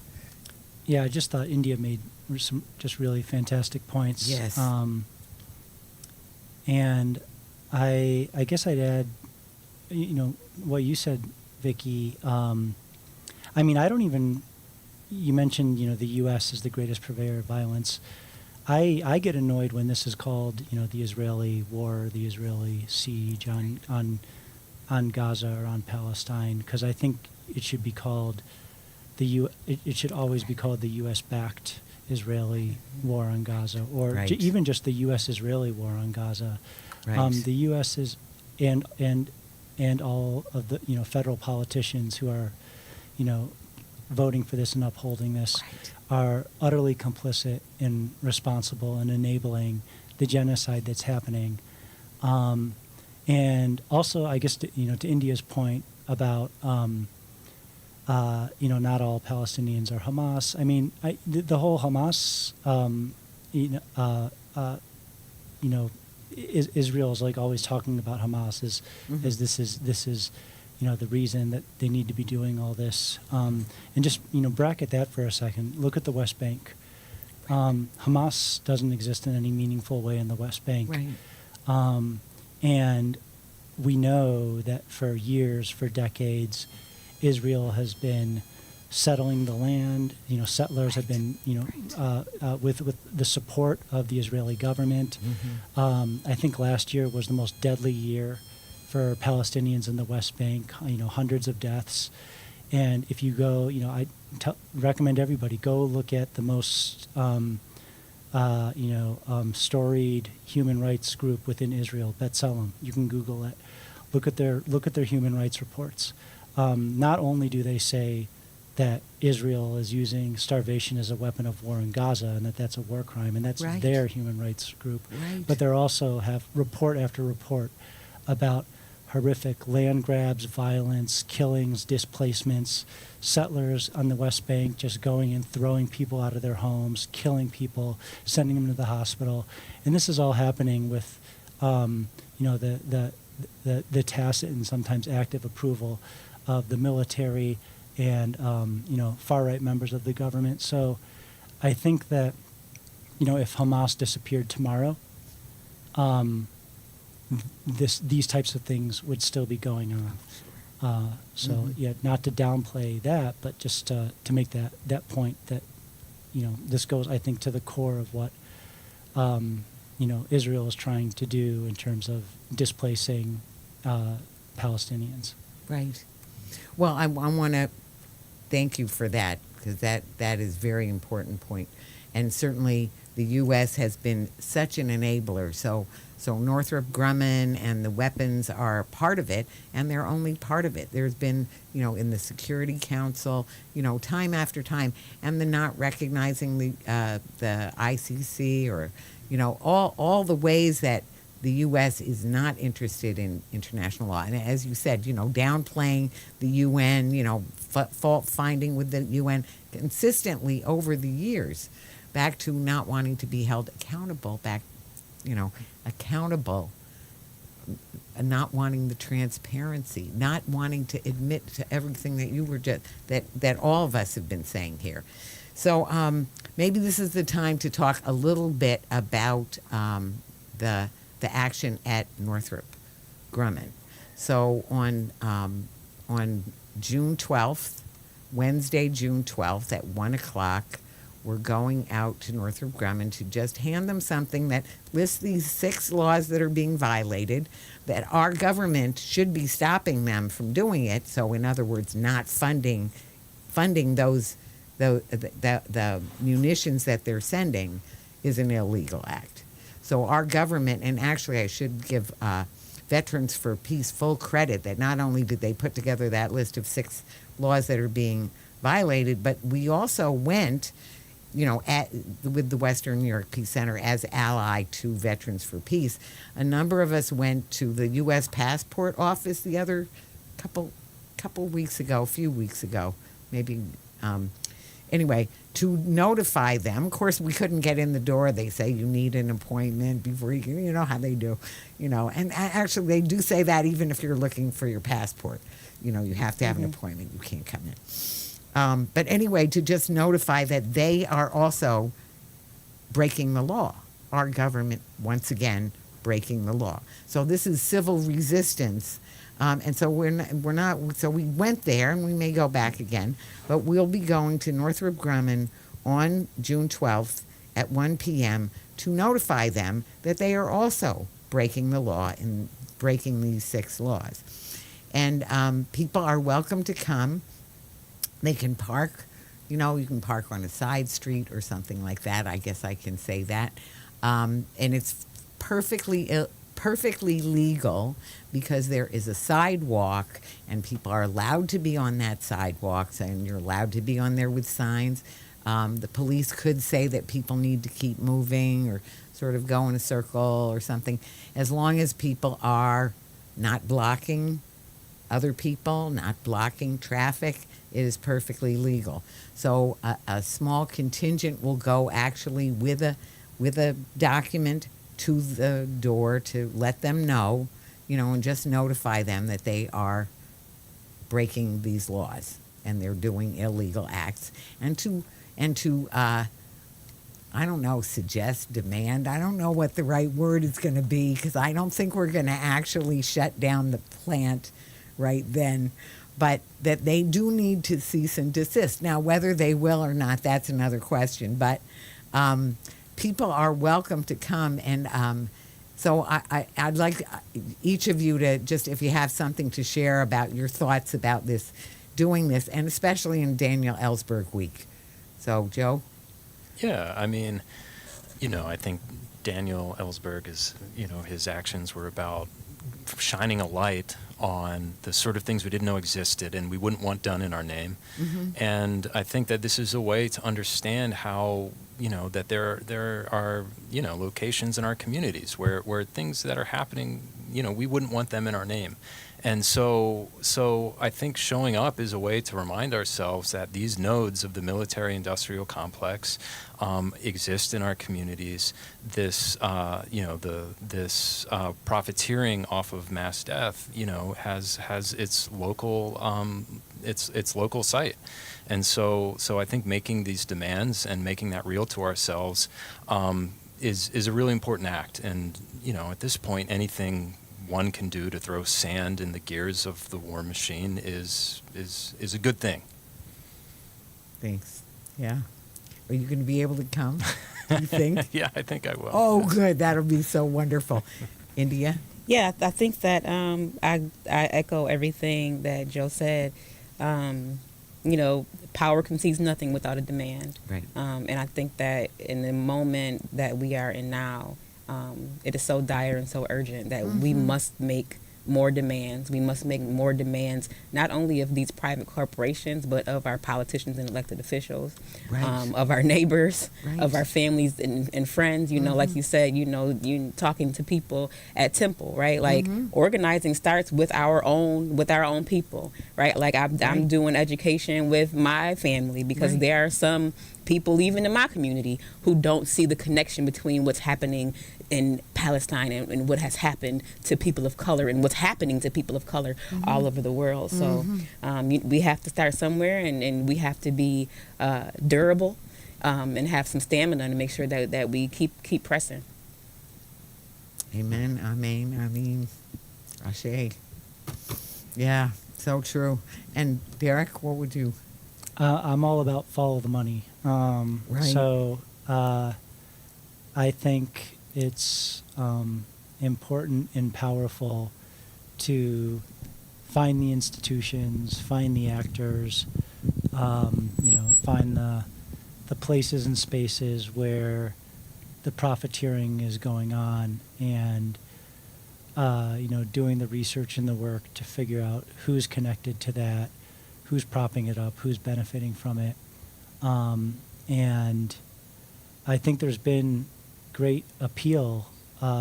Yeah, I just thought India made some just really fantastic points. Yes. And I guess I'd add, what you said, Vicki. I mean, you mentioned, the U.S. is the greatest purveyor of violence. I get annoyed when this is called, the Israeli war, the Israeli siege on Gaza or on Palestine, because I think it should be called it should always be called the U.S.-backed Israeli war on Gaza, or Right. even just the U.S.-Israeli war on Gaza. Right. The U.S. is and all of the federal politicians who are voting for this and upholding this Right. are utterly complicit and responsible in enabling the genocide that's happening. And also, I guess to India's point about not all Palestinians are Hamas. I mean, the whole Hamas, Israel is like always talking about Hamas as this is the reason that they need to be doing all this. And just bracket that for a second. Look at the West Bank. Hamas doesn't exist in any meaningful way in the West Bank. Right. And we know that for years, for decades, Israel has been settling the land. Settlers have been, with the support of the Israeli government. I think last year was the most deadly year for Palestinians in the West Bank. Hundreds of deaths. And if you go, I recommend everybody go look at the most, storied human rights group within Israel, B'Tselem. You can Google it. Look at their human rights reports. Not only do they say that Israel is using starvation as a weapon of war in Gaza and that's a war crime, and that's Right. their human rights group, Right. but they also have report after report about horrific land grabs, violence, killings, displacements, settlers on the West Bank just going and throwing people out of their homes, killing people, sending them to the hospital. And this is all happening with, the tacit and sometimes active approval of the military and, far-right members of the government. So I think that, if Hamas disappeared tomorrow, these types of things would still be going on. Yeah, not to downplay that, but just to make that point that, this goes, I think, to the core of what, Israel is trying to do in terms of displacing Palestinians. Right. Well, I want to thank you for that, because that is a very important point. And certainly the U.S. has been such an enabler. So Northrop Grumman and the weapons are part of it, and they're only part of it. There's been, in the Security Council, time after time, and the not recognizing the ICC or, all the ways that the U.S. is not interested in international law. And as you said, downplaying the UN, fault finding with the UN consistently over the years, back to not wanting to be held accountable, not wanting the transparency, not wanting to admit to everything that you were that all of us have been saying here. So maybe this is the time to talk a little bit about the action at Northrop Grumman. So on June 12th, Wednesday, June 12th at 1 o'clock, we're going out to Northrop Grumman to just hand them something that lists these 6 laws that are being violated, that our government should be stopping them from doing it. So in other words, not funding those the munitions that they're sending, is an illegal act. So our government, and actually I should give Veterans for Peace full credit that not only did they put together that list of 6 laws that are being violated, but we also went, with the Western New York Peace Center as ally to Veterans for Peace. A number of us went to the U.S. Passport Office the other a few weeks ago, maybe. Anyway, to notify them. Of course, we couldn't get in the door. They say you need an appointment before you can, you know how they do, And actually, they do say that even if you're looking for your passport. You have to have an appointment. You can't come in. But anyway, to just notify that they are also breaking the law. Our government, once again, breaking the law. So this is civil resistance. And so we're not, so we went there, and we may go back again, but we'll be going to Northrop Grumman on June 12th at 1 p.m. to notify them that they are also breaking the law and breaking these 6 laws. And people are welcome to come. They can park, you can park on a side street or something like that. I guess I can say that. And it's perfectly legal because there is a sidewalk and people are allowed to be on that sidewalk, and you're allowed to be on there with signs. The police could say that people need to keep moving or sort of go in a circle or something. As long as people are not blocking other people, not blocking traffic, it is perfectly legal. So a small contingent will go actually with a document to the door to let them know, and just notify them that they are breaking these laws and they're doing illegal acts, and to I don't know, suggest, demand. I don't know what the right word is going to be, because I don't think we're going to actually shut down the plant right then, but that they do need to cease and desist. Now, whether they will or not, that's another question, but people are welcome to come, and so I'd like each of you to just, if you have something to share about your thoughts about this, doing this, and especially in Daniel Ellsberg week. So, Joe? Yeah, I mean, I think Daniel Ellsberg is, his actions were about shining a light on the sort of things we didn't know existed and we wouldn't want done in our name. Mm-hmm. And I think that this is a way to understand how, that there are, locations in our communities where things that are happening, we wouldn't want them in our name. And so I think showing up is a way to remind ourselves that these nodes of the military-industrial complex exist in our communities. This, this profiteering off of mass death, has its local, its local site. And so I think making these demands and making that real to ourselves is a really important act. And at this point, anything one can do to throw sand in the gears of the war machine is a good thing. Thanks. Yeah. Are you going to be able to come, do you think? Yeah, I think I will. Oh, good. That'll be so wonderful. India? Yeah, I think that I echo everything that Joe said. Power concedes nothing without a demand. Right. And I think that in the moment that we are in now, it is so dire and so urgent that we must make more demands. We must make more demands, not only of these private corporations, but of our politicians and elected officials, right. Of our neighbors, right. of our families and friends. Like you said, you talking to people at Temple, right? Like organizing starts with our own people, right? Like I'm doing education with my family because there are some people even in my community who don't see the connection between what's happening in Palestine and what has happened to people of color and what's happening to people of color all over the world. So we have to start somewhere, and we have to be durable and have some stamina to make sure that we keep pressing. Amen. Amen. Ashe. Yeah, so true. And Derek, what would you? I'm all about follow the money. Right. So I think it's important and powerful to find the institutions, find the actors, find the places and spaces where the profiteering is going on, and doing the research and the work to figure out who's connected to that, who's propping it up, who's benefiting from it. And I think there's been great appeal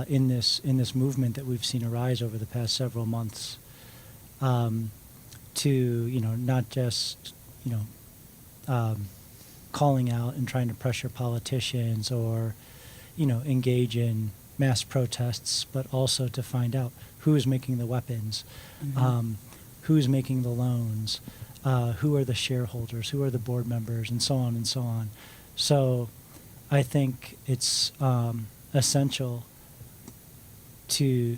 in this movement that we've seen arise over the past several months, to not just calling out and trying to pressure politicians or engage in mass protests, but also to find out who is making the weapons, who's making the loans, who are the shareholders, who are the board members, and so on and so on. So I think it's essential to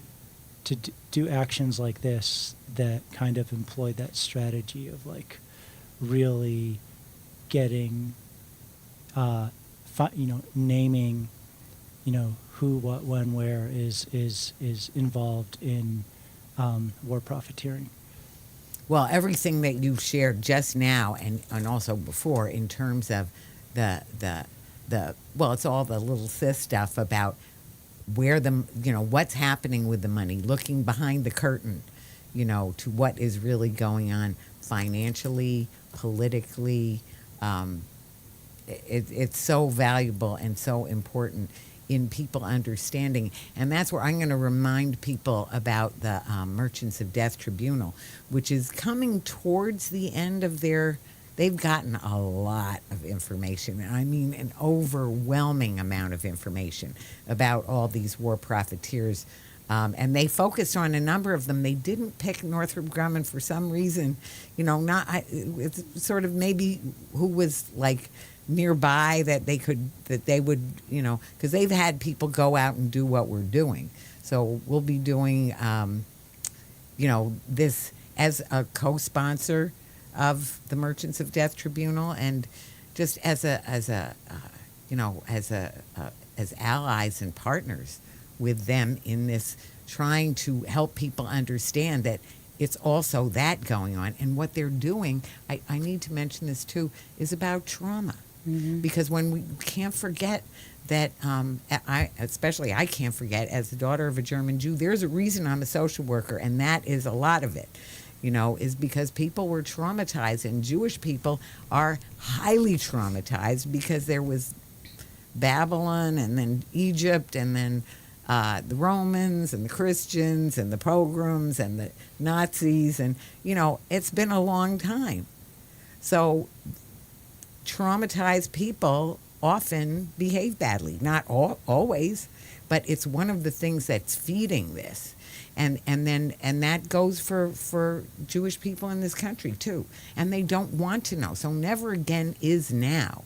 do actions like this that kind of employ that strategy of like really getting, naming, who, what, when, where is involved in war profiteering. Well, everything that you've shared just now and also before in terms of the it's all the little sis stuff about where what's happening with the money, looking behind the curtain, to what is really going on financially, politically. It's so valuable and so important in people understanding. And that's where I'm going to remind people about the Merchants of Death Tribunal, which is coming towards the end of they've gotten a lot of information. I mean, an overwhelming amount of information about all these war profiteers. And they focused on a number of them. They didn't pick Northrop Grumman for some reason, it's sort of maybe who was like nearby that they would, because they've had people go out and do what we're doing. So we'll be doing, this as a co-sponsor of the Merchants of Death Tribunal, and just as allies and partners with them in this, trying to help people understand that it's also that going on. And what they're doing, I need to mention this too, is about trauma. Because when we can't forget that, I can't forget, as the daughter of a German Jew, there's a reason I'm a social worker, and that is a lot of it, is because people were traumatized, and Jewish people are highly traumatized because there was Babylon and then Egypt and then the Romans and the Christians and the pogroms and the Nazis, and it's been a long time. So traumatized people often behave badly, not always, but it's one of the things that's feeding this. And that goes for Jewish people in this country too. And they don't want to know. So never again is now.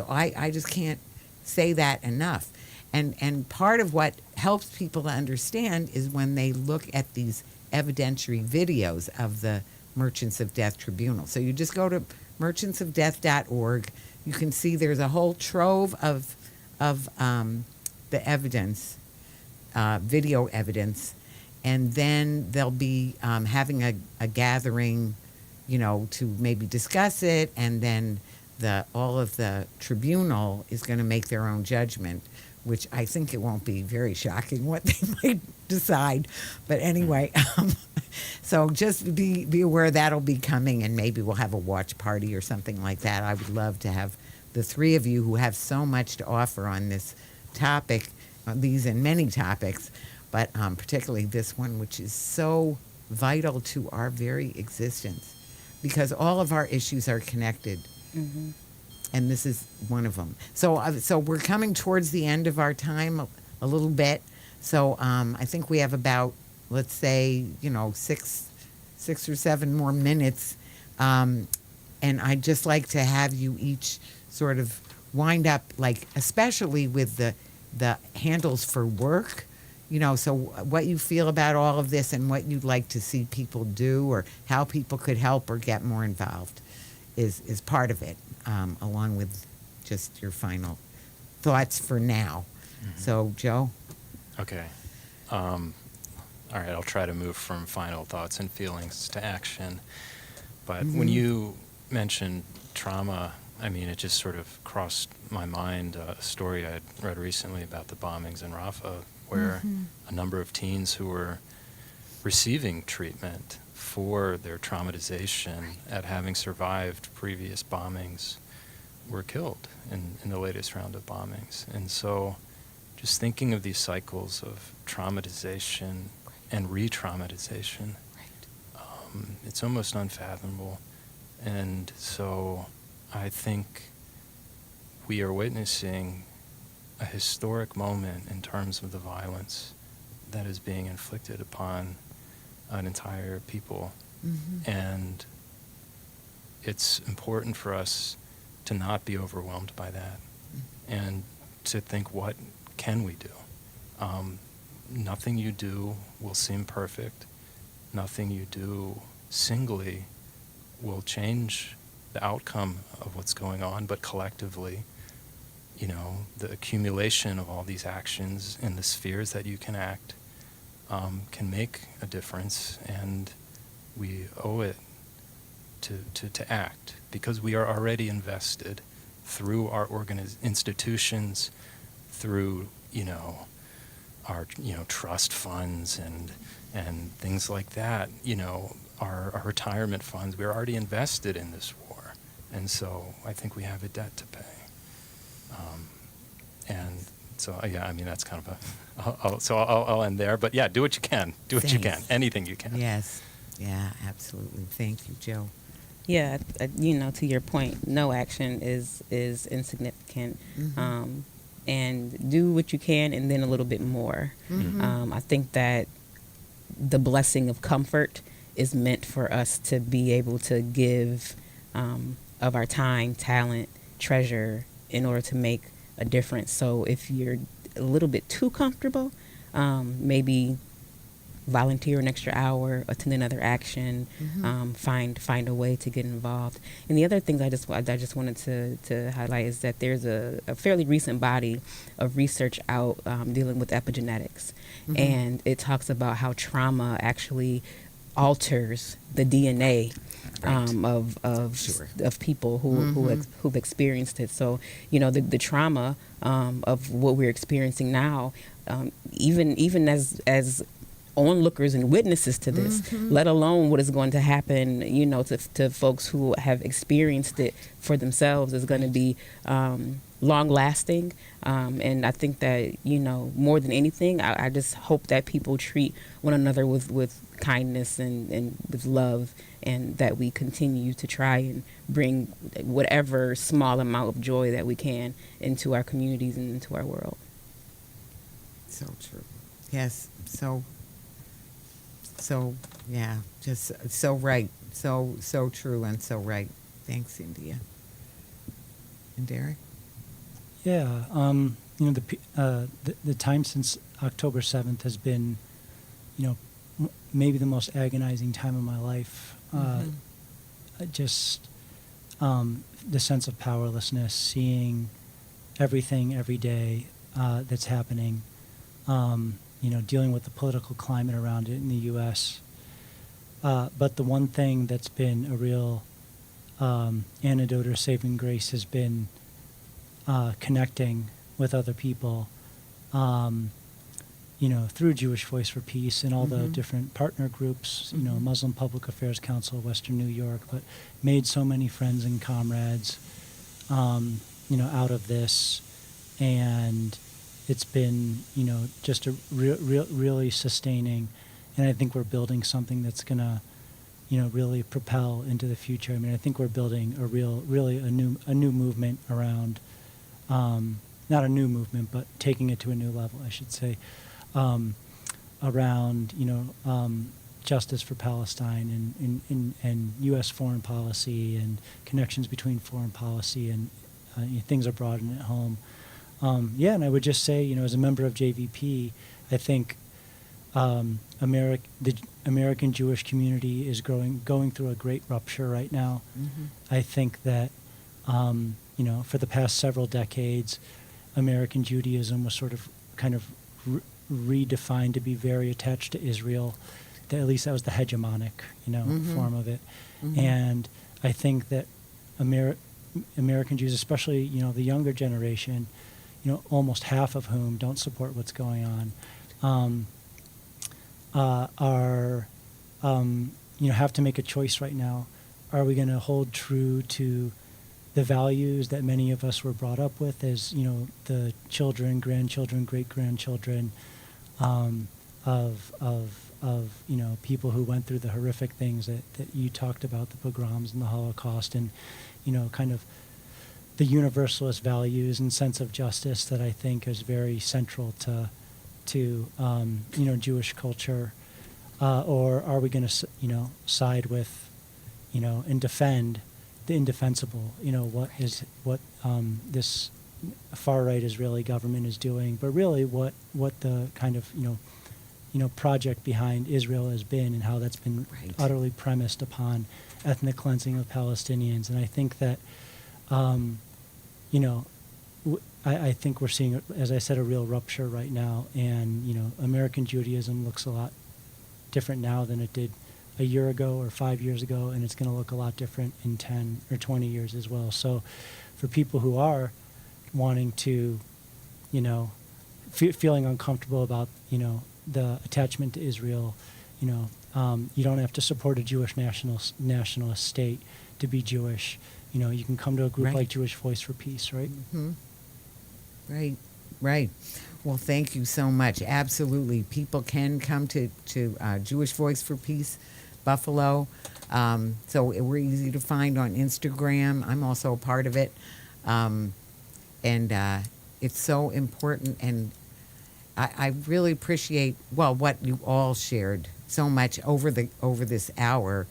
I just can't say that enough. And part of what helps people to understand is when they look at these evidentiary videos of the Merchants of Death Tribunal. So you just go to merchantsofdeath.org. You can see there's a whole trove of the evidence, video evidence, and then they'll be having a gathering, to maybe discuss it, and then all of the tribunal is going to make their own judgment, which I think it won't be very shocking what they might decide. But anyway, so just be aware that'll be coming, and maybe we'll have a watch party or something like that. I would love to have the three of you who have so much to offer on this topic, these and many topics, but particularly this one, which is so vital to our very existence, because all of our issues are connected. Mm-hmm. And this is one of them. So we're coming towards the end of our time a little bit. So I think we have about, let's say, 6 or 7 more minutes. And I'd just like to have you each sort of wind up, like, especially with the handles for work, so what you feel about all of this and what you'd like to see people do, or how people could help or get more involved is part of it, along with just your final thoughts for now. Mm-hmm. So, Joe? Okay. All right, I'll try to move from final thoughts and feelings to action. But when you mentioned trauma, I mean, it just sort of crossed my mind, a story I'd read recently about the bombings in Rafah, where a number of teens who were receiving treatment for their traumatization at having survived previous bombings were killed in the latest round of bombings. And so just thinking of these cycles of traumatization and re-traumatization, it's almost unfathomable. And so I think we are witnessing a historic moment in terms of the violence that is being inflicted upon an entire people. And it's important for us to not be overwhelmed by that and to think, what can we do? Nothing you do will seem perfect. Nothing you do singly will change the outcome of what's going on, but collectively, the accumulation of all these actions in the spheres that you can act can make a difference, and we owe it to act, because we are already invested through our institutions, through our trust funds and things like that, our retirement funds. We're already invested in this war, and so I think we have a debt to pay. And so that's kind of I'll end there. But yeah, do what you can. Do what you can. Thanks. Anything you can. Yes. Yeah, absolutely. Thank you, Joe. Yeah, to your point, no action is insignificant. And do what you can, and then a little bit more. I think that the blessing of comfort is meant for us to be able to give of our time, talent, treasure in order to make a difference. So if you're a little bit too comfortable, maybe volunteer an extra hour, attend another action, find a way to get involved. And the other things I just wanted to highlight is that there's a fairly recent body of research out dealing with epigenetics, and it talks about how trauma actually alters the DNA of people who've experienced it. So the trauma of what we're experiencing now, even as onlookers and witnesses to this, let alone what is going to happen, to folks who have experienced it for themselves, is going to be long lasting. And I think that, more than anything, I just hope that people treat one another with kindness and with love, and that we continue to try and bring whatever small amount of joy that we can into our communities and into our world. So true. Yes. So yeah, just so right. So true and so right. Thanks, India. And Derek? Yeah, the time since October 7th has been, maybe the most agonizing time of my life. Just the sense of powerlessness, seeing everything every day that's happening, dealing with the political climate around it in the U.S. But the one thing that's been a real antidote or saving grace has been connecting with other people, through Jewish Voice for Peace and all the different partner groups, Muslim Public Affairs Council, Western New York, but made so many friends and comrades, out of this. And it's been, just a really sustaining. And I think we're building something that's going to, really propel into the future. I mean, I think we're building a new movement around, not a new movement, but taking it to a new level, I should say, around, justice for Palestine and U.S. foreign policy and connections between foreign policy and things abroad and at home. And I would just say, as a member of JVP, I think the American Jewish community is going through a great rupture right now. I think that, for the past several decades, American Judaism was sort of kind of redefined to be very attached to Israel. At least that was the hegemonic, form of it. And I think that American Jews, especially, the younger generation, almost half of whom don't support what's going on, are, have to make a choice right now. Are we going to hold true to the values that many of us were brought up with as, the children, grandchildren, great-grandchildren of people who went through the horrific things that you talked about, the pogroms and the Holocaust, and, kind of the universalist values and sense of justice that I think is very central to Jewish culture, or are we going to, side with, and defend the indefensible? What this far right Israeli government is doing, but really what the kind of project behind Israel has been, and how that's been Right. utterly premised upon ethnic cleansing of Palestinians. And I think that I think we're seeing, as I said, a real rupture right now. And, American Judaism looks a lot different now than it did a year ago or 5 years ago, and it's going to look a lot different in 10 or 20 years as well. So for people who are wanting to, feeling uncomfortable about, the attachment to Israel, you don't have to support a Jewish nationalist state to be Jewish. You can come to a group Right. like Jewish Voice for Peace, right? Mm-hmm. Right. Well, thank you so much. Absolutely. People can come to Jewish Voice for Peace, Buffalo. So we're easy to find on Instagram. I'm also a part of it. And it's so important. And I really appreciate, what you all shared so much over this hour,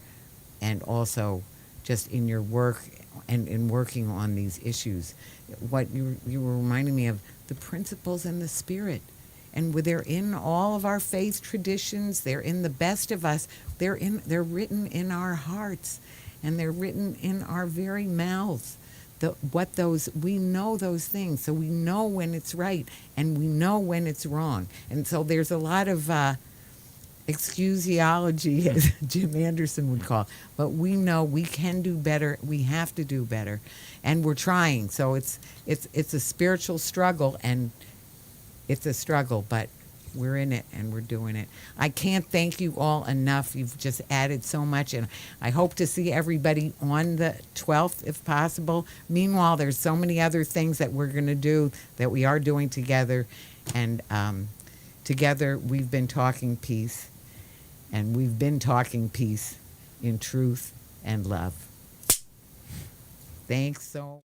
and also just in your work and in working on these issues. What you were reminding me of, the principles and the spirit. And they're in all of our faith traditions. They're in the best of us. They're written in our hearts, and they're written in our very mouths. We know those things, so we know when it's right and we know when it's wrong. And so there's a lot of excusiology, as Jim Anderson would call it. But we know we can do better. We have to do better, and we're trying. So it's a spiritual struggle, and it's a struggle, but we're in it and we're doing it. I can't thank you all enough. You've just added so much, and I hope to see everybody on the 12th if possible. Meanwhile, there's so many other things that we're going to do, that we are doing together, and together we've been talking peace, and we've been talking peace in truth and love. Thanks so